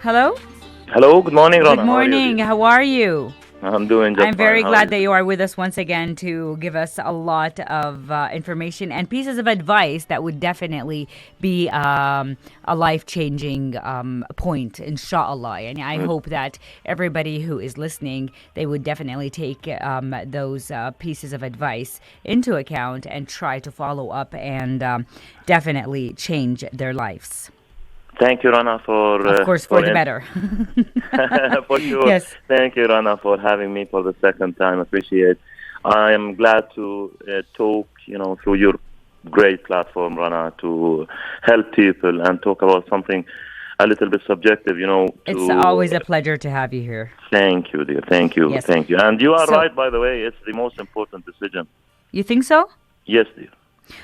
Hello? Hello, good morning, Good Rana. How are you, morning. dear? How are you? I'm doing just I'm fine. very How are glad you that you doing? are with us once again to give us a lot of information and pieces of advice that would definitely be a life changing point, inshallah. And I Mm. hope that everybody who is listening, they would definitely take those pieces of advice into account and try to follow up and definitely change their lives. Thank you, Rana, Of course, for the better. for sure. Yes. Thank you, Rana, for having me for the second time. Appreciate. I am glad to talk, through your great platform, Rana, to help people and talk about something a little bit subjective, It's to always a pleasure to have you here. thank you, dear. Thank you. Yes. Thank you. And you are So, right, by the way. It's the most important decision. you think so? Yes, dear.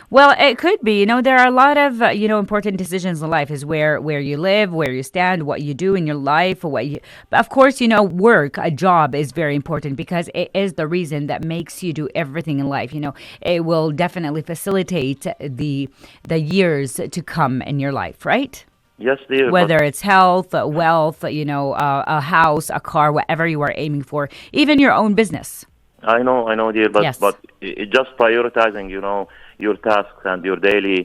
Well, it could be. There are a lot of important decisions in life. Is where you live, where you stand, what you do in your life, what you. But of course, work, a job is very important because it is the reason that makes you do everything in life. It will definitely facilitate the years to come in your life, right? Yes, dear. But Whether it's health, wealth, a house, a car, whatever you are aiming for, even your own business. I know, dear, but Yes. just prioritizing, your tasks and your daily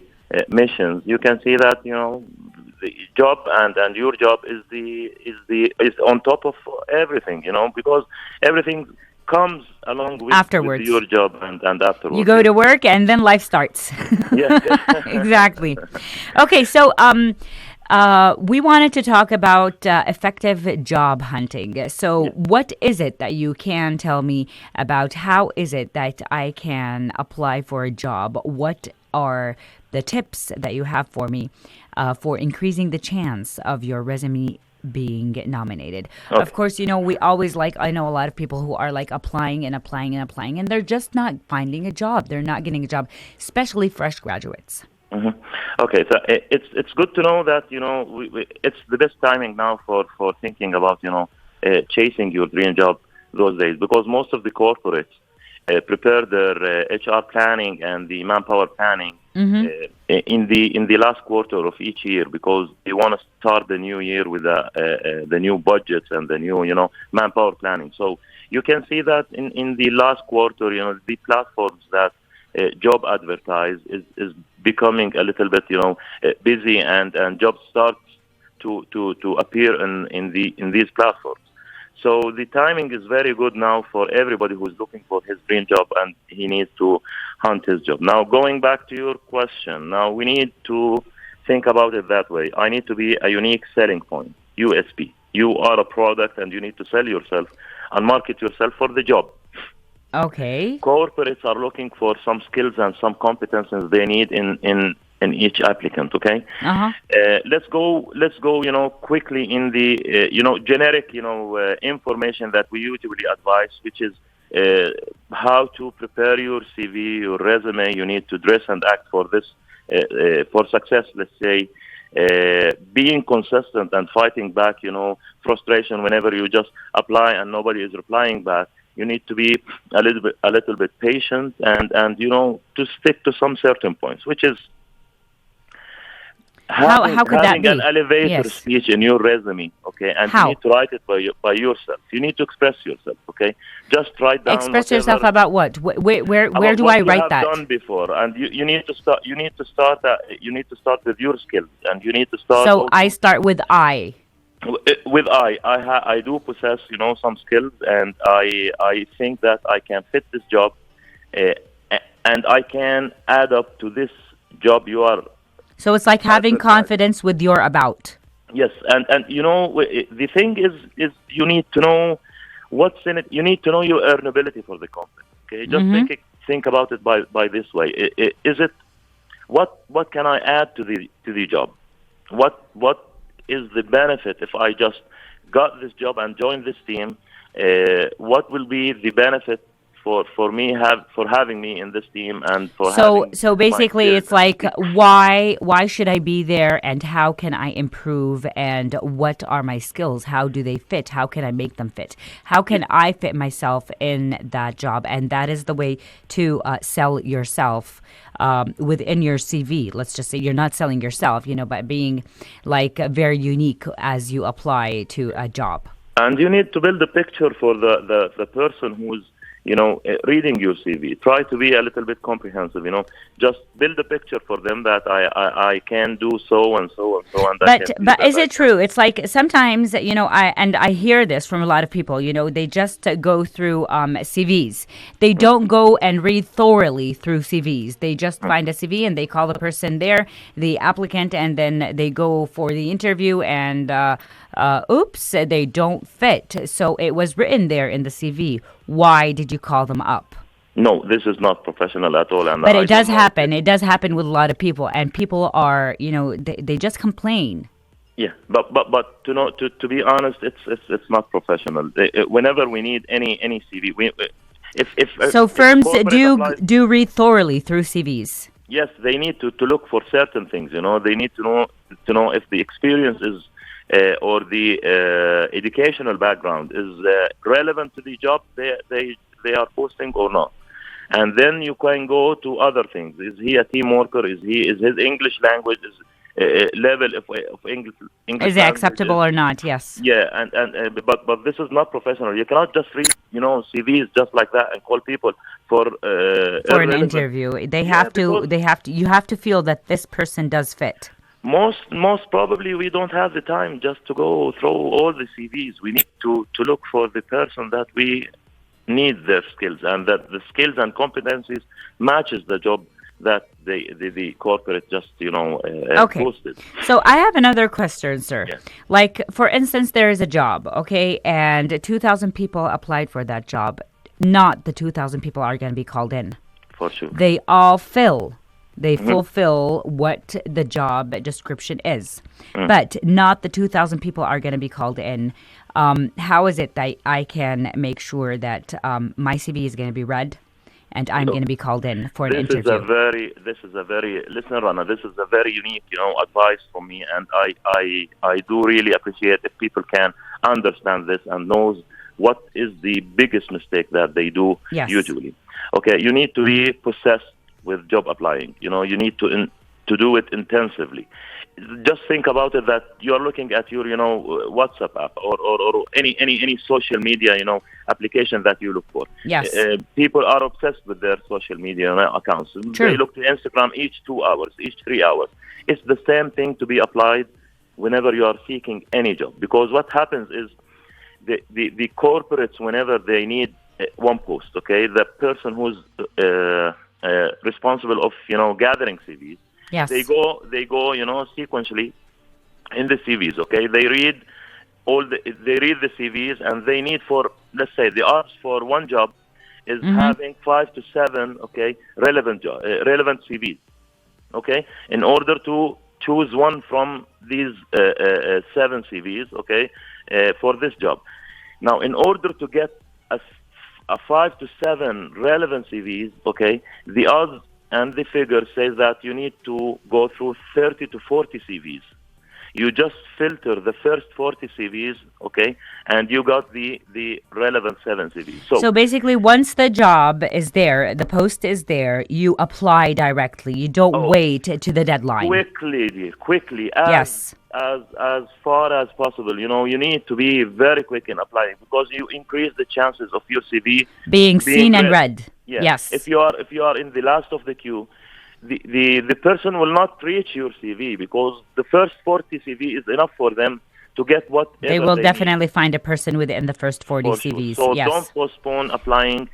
missions, you can see that the job and your job is on top of everything, because everything comes along with your Afterwards. job and You afterwards. go Yes, to work and then life starts. yes, Exactly. Okay, so we wanted to talk about effective job hunting. So, yes. what is it that you can tell me about? How is it that I can apply for a job? What are the tips that you have for me for increasing the chance of your resume being nominated? Of Okay. course, we always I know a lot of people who are like applying and applying and applying, and they're just not finding a job. They're not getting a job, especially fresh graduates. hmm Okay, so it's good to know that it's the best timing now for thinking about chasing your dream job those days, because most of the corporates prepare their HR planning and the manpower planning Mm-hmm. in the last quarter of each year, because they want to start the new year with the new budgets and the new manpower planning. So you can see that in the last quarter, the platforms that job advertise is becoming a little bit busy, and jobs start to appear in these platforms. So the timing is very good now for everybody who's looking for his dream job, and he needs to hunt his job. Now, going back to your question, now we need to think about it that way. I need to be a unique selling point, USP. You are a product, and you need to sell yourself and market yourself for the job. Okay. Corporates are looking for some skills and some competences they need in each applicant. Okay, Uh huh. let's go quickly in the generic information that we usually advise, which is how to prepare your CV, your resume. You need to dress and act for this for success. Let's say being consistent and fighting back, frustration whenever you just apply and nobody is replying back. You need to be a little bit patient, and to stick to some certain points, which is How having how could that having an be? elevator Yes. speech in your resume. Okay, and you How? need to write it by yourself. You need to express yourself. Okay, just write down Express yourself whatever about what? Where about do I what you write have that? done before, and you need to start with your skills, and you need to start So I also start with I. with I do possess some skills, and I think that I can fit this job, uh, and I can add up to this job you are So it's like having advertising. confidence with your about. Yes, and the thing is you need to know what's in it. You need to know your earnability for the company. Okay, just Mm-hmm. think about it by this way. Is it what can I add to the job? What is the benefit if I just got this job and joined this team? What will be the benefit for me for having me in this team and for So having so my basically skills it's and like people. why should I be there and how can I improve and what are my skills? How do they fit? How can I make them fit? How Yeah, can I fit myself in that job? And that is the way to sell yourself within your CV. Let's just say you're not selling yourself, by being like very unique as you apply to a job. and you need to build a picture for the person who's reading your CV. Try to be a little bit comprehensive. Just build a picture for them that I can do so and so and so, and I But can see but that is I it can. true? It's like sometimes I hear this from a lot of people. They just go through CVs. They don't go and read thoroughly through CVs. They just Mm. find a CV and they call the person there, the applicant, and then they go for the interview. And oops, they don't fit. So it was written there in the CV. Why did you call them up? No, this is not professional at all, and But I it does don't know if this. happen. It does happen with a lot of people, and people are, they just complain. Yeah, but to be honest, it's not professional. Whenever we need any CV, So if a firms corporate applies, do read thoroughly through CVs. yes, they need to look for certain things. They need to know if the experience is or the educational background is relevant to the job they are posting or not. And then you can go to other things. Is he a team worker? Is his English language is level of English Is it language acceptable is. or not? Yes. Yeah, and but this is not professional. You cannot just read CVs just like that and call people for For an irrelevant. interview, they Yeah, have to. because You have to feel that this person does fit. most probably we don't have the time just to go through all the CVs. We need to look for the person that we need their skills and that the skills and competencies matches the job that the corporate just Okay. posted. So I have another question, sir. Yes, Like, for instance, there is a job, okay, and 2,000 people applied for that job. Not the 2,000 people are going to be called in. for sure. They all fill. They Hmm. fulfill what the job description is, but not the 2,000 people are going to be called in. How is it that I can make sure that my CV is going to be read and I'm going to be called in for an interview? This is a very listen, Rana. This is a very unique, advice from me, and I do really appreciate if people can understand this and knows what is the biggest mistake that they do Yes. usually. Okay, you need to be possessed with job applying. You need to do it intensively. Just think about it that you're looking at your WhatsApp app or any social media application that you look for. Yes. People are obsessed with their social media accounts. True. They look to Instagram each 2 hours, each 3 hours. It's the same thing to be applied whenever you are seeking any job, because what happens is the corporates, whenever they need one post, okay, the person who's responsible of gathering CVs, Yes. they go sequentially in the CVs. Okay, they read the CVs, and they need, for let's say the odds for one job is having 5 to 7 relevant CVs. Okay, in order to choose one from these 7 CVs. Okay, for this job. Now, in order to get a 5 to 7 relevant CVs, okay, the odds and the figure says that you need to go through 30 to 40 CVs. You just filter the first 40 CVs, okay, and you got the relevant 7 CVs. So basically, once the job is there, the post is there, you apply directly. You don't Oh, wait to the deadline. quickly, dear, quickly, as Yes. as far as possible. You need to be very quick in applying, because you increase the chances of your CV Being being seen and read. read. Yeah. Yes. If you are in the last of the queue, the person will not reach your CV, because the first 40 CV is enough for them to get They whatever will they need. definitely find a person within the first 40 For sure. CVs. So don't Yes. postpone applying.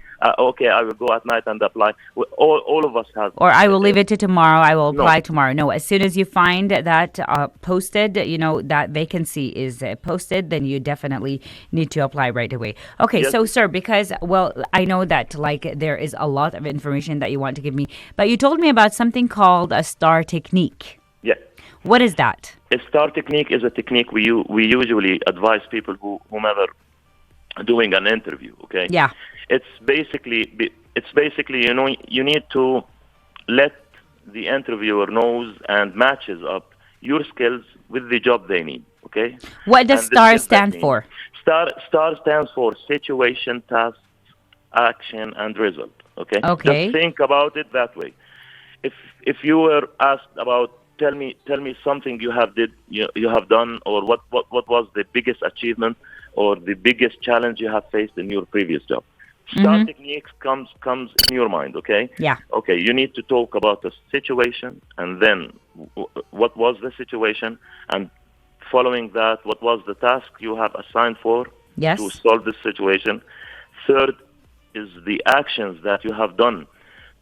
Okay, I will go at night and apply. All of us have. Or I will leave it to tomorrow. I will No. apply tomorrow. No, as soon as you find that posted, that vacancy is posted, then you definitely need to apply right away. Okay, Yes. so sir, because, well, I know that like there is a lot of information that you want to give me, but you told me about something called a STAR technique. Yeah. What is that? A STAR technique is a technique we usually advise people whomever doing an interview. Okay, Yeah. it's basically you need to let the interviewer knows and matches up your skills with the job they need. Okay, What does and the STAR skills that stand need. for? Star stands for situation, task, action, and result. Okay, just Okay. think about it that way. If if you were asked about tell me something you have done, or what was the biggest achievement or the biggest challenge you have faced in your previous job, star Mm-hmm. techniques comes in your mind. Okay, Yeah. okay, you need to talk about the situation, and then what was the situation, and following that, what was the task you have assigned for to Yes. solve this situation. Third is the actions that you have done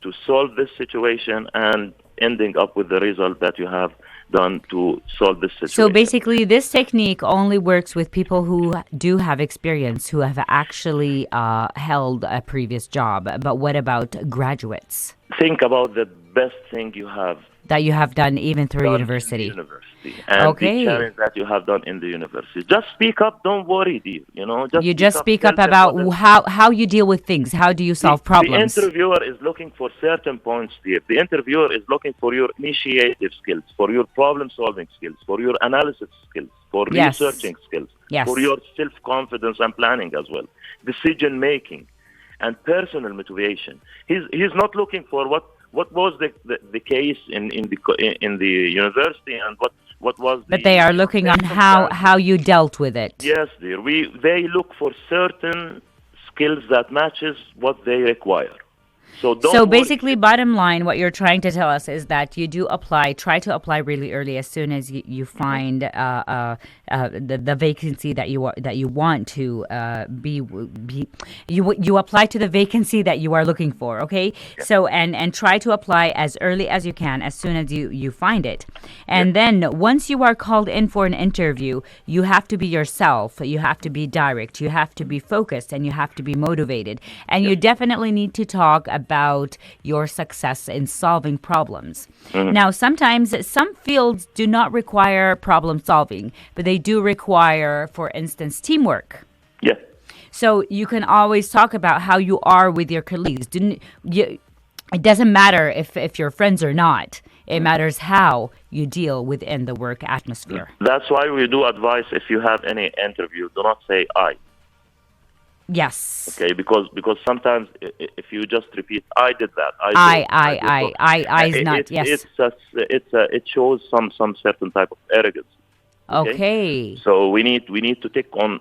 to solve this situation, and ending up with the result that you have done to solve this So situation. basically, this technique only works with people who do have experience, who have actually held a previous job. But what about graduates Think about the best thing you have that you have done even through done in the university? university, and the Okay. challenge that you have done in the university. Just speak up. Don't worry, dear. Just You speak just up. speak Tell up them about what is. how you deal with things. How do you The, solve the problems? interviewer is looking for certain points, dear. The interviewer is looking for your initiative skills, for your problem solving skills, for your analysis skills, for Yes. researching skills, for Yes. your self confidence and planning as well, decision making, and personal motivation. He's not looking for what was the case in the university, and what was But they the are looking on circumstances. how you dealt with it. Yes, dear. They look for certain skills that matches what they require. So So don't worry. basically, bottom line, what you're trying to tell us is that you do apply, try to apply really early as soon as you find the vacancy that you want to be you apply to the vacancy that you are looking for. Okay, Yeah, so and try to apply as early as you can, as soon as you find it, yeah, and then once you are called in for an interview, you have to be yourself. You have to be direct. You have to be focused, and you have to be motivated, and yes. you definitely need to talk about your success in solving problems. Mhm. Now, sometimes some fields do not require problem solving, but they do require, for instance, teamwork. Yeah, So you can always talk about how you are with your colleagues. It doesn't matter if you're friends or not. It matters how you deal within the work atmosphere. that's why we do advise, if you have any interview, do not say I. Yes. Okay, because sometimes if you just repeat, I did that, I did so, I is not. Yes. it shows some certain type of arrogance. Okay, Okay. so we need to take on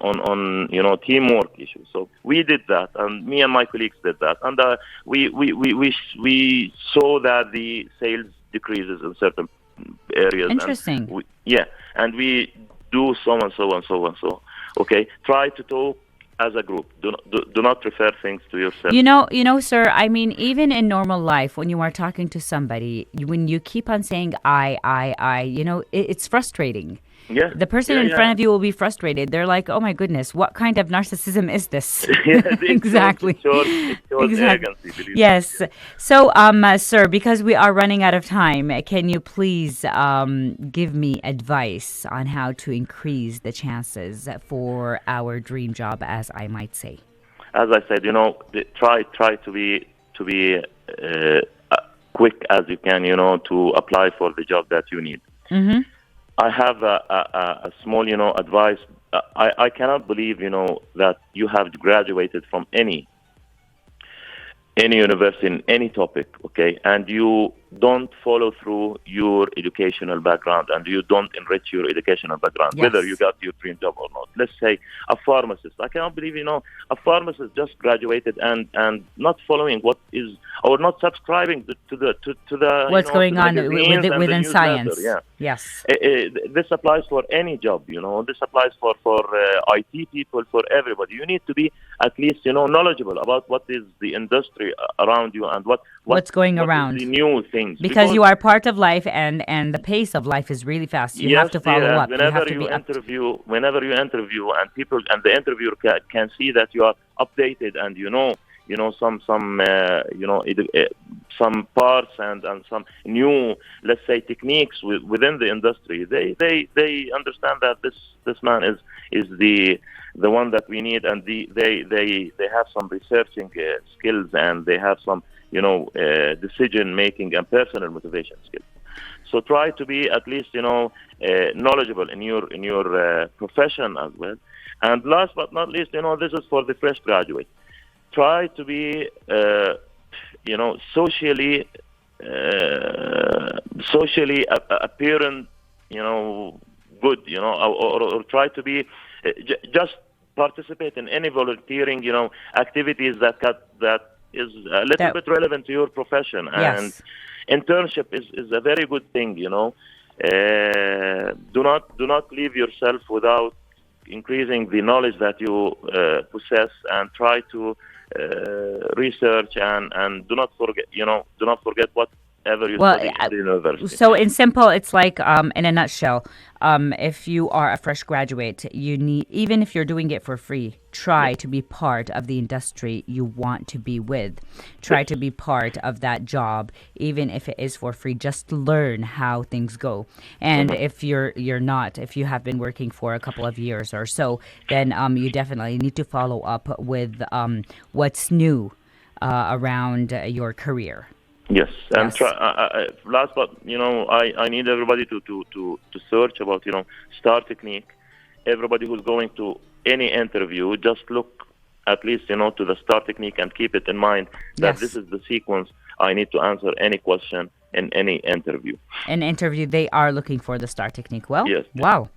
teamwork issues. So we did that, and me and my colleagues did that, and we saw that the sales decreases in certain areas, and Interesting. and we do so and so and so and so. Okay, try to talk as a group. Do not refer things to yourself. Sir, I mean, even in normal life, when you are talking to somebody, when you keep on saying I, it's frustrating. Yeah, The person yeah, in front yeah. of you will be frustrated. They're like, "Oh my goodness, what kind of narcissism is this?" Yes, Exactly. it shows Exactly. arrogancy, believe me. Yes. So, sir, because we are running out of time, can you please give me advice on how to increase the chances for our dream job, as I might say? As I said, try to be quick as you can, to apply for the job that you need. Mm-hmm. I have a small, advice. I cannot believe, that you have graduated from any university in any topic, okay, and you don't follow through your educational background, and you don't enrich your educational background, whether you Yes. got your dream job or not. Let's say a pharmacist. I cannot believe, a pharmacist just graduated and not following what is, or not subscribing to the What's going on magazines and the within newsletter. science? Yeah. Yes. This applies for any job. This applies for IT people, for everybody. You need to be at least knowledgeable about what is the industry around you, and What's going what is the around? new things. Because you are part of life, and the pace of life is really fast. You have Yes, to dear, follow and up. You have to be up. whenever you interview, and the interviewer can see that you are updated, and some some parts and some new, let's say, techniques within the industry, they understand that this man is the one that we need, and they have some researching skills, and they have some decision making and personal motivation skills. So try to be at least knowledgeable in your profession as well. And last but not least, this is for the fresh graduate. Try to be socially appearing, good, or try to be just participate in any volunteering, activities that is a little bit relevant to your profession. Yes. And internship is a very good thing, do not leave yourself without increasing the knowledge that you possess, and try to research, and do not forget whatever you study in the university. So in simple, it's like in a nutshell, if you are a fresh graduate, you need, even if you're doing it for free, try to be part of the industry you want to be with. Try to be part of that job, even if it is for free. Just learn how things go. And if you're not, if you have been working for a couple of years or so, then you definitely need to follow up with what's new around your career. Yes, and last, but I need everybody to search about star technique. Everybody who's going to any interview, just look at least to the star technique, and keep it in mind that this is the sequence I need to answer any question in any interview. An interview, they are looking for the star technique. Well, yes. Wow.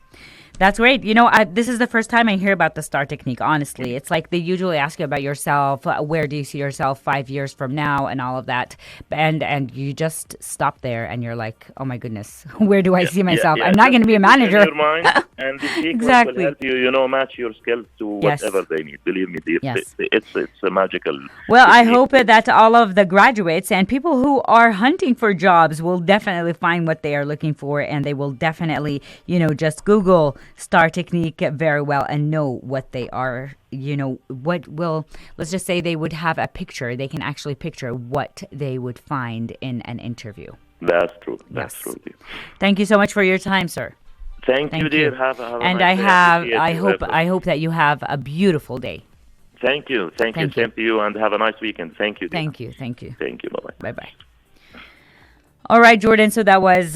That's great. This is the first time I hear about the STAR technique, honestly. It's like they usually ask you about yourself, where do you see yourself 5 years from now, and all of that. And you just stop there and you're like, oh my goodness, where do I see myself? I'm not going to be a manager. In your mind, and the sequence will help you, match your skills to whatever they need. Believe me, it's a magical. Well, I hope that all of the graduates and people who are hunting for jobs will definitely find what they are looking for, and they will definitely, just Google STAR technique very well and know what they are, let's just say they would have a picture. They can actually picture what they would find in an interview. That's true. That's true. Thank you so much for your time, sir. Thank you, dear. Have and nice I hope that you have a beautiful day. Thank you. Thank you. Same to you, and have a nice weekend. Thank you, dear. Thank you. Thank you. Bye-bye. Bye-bye. All right, Jordan. So that was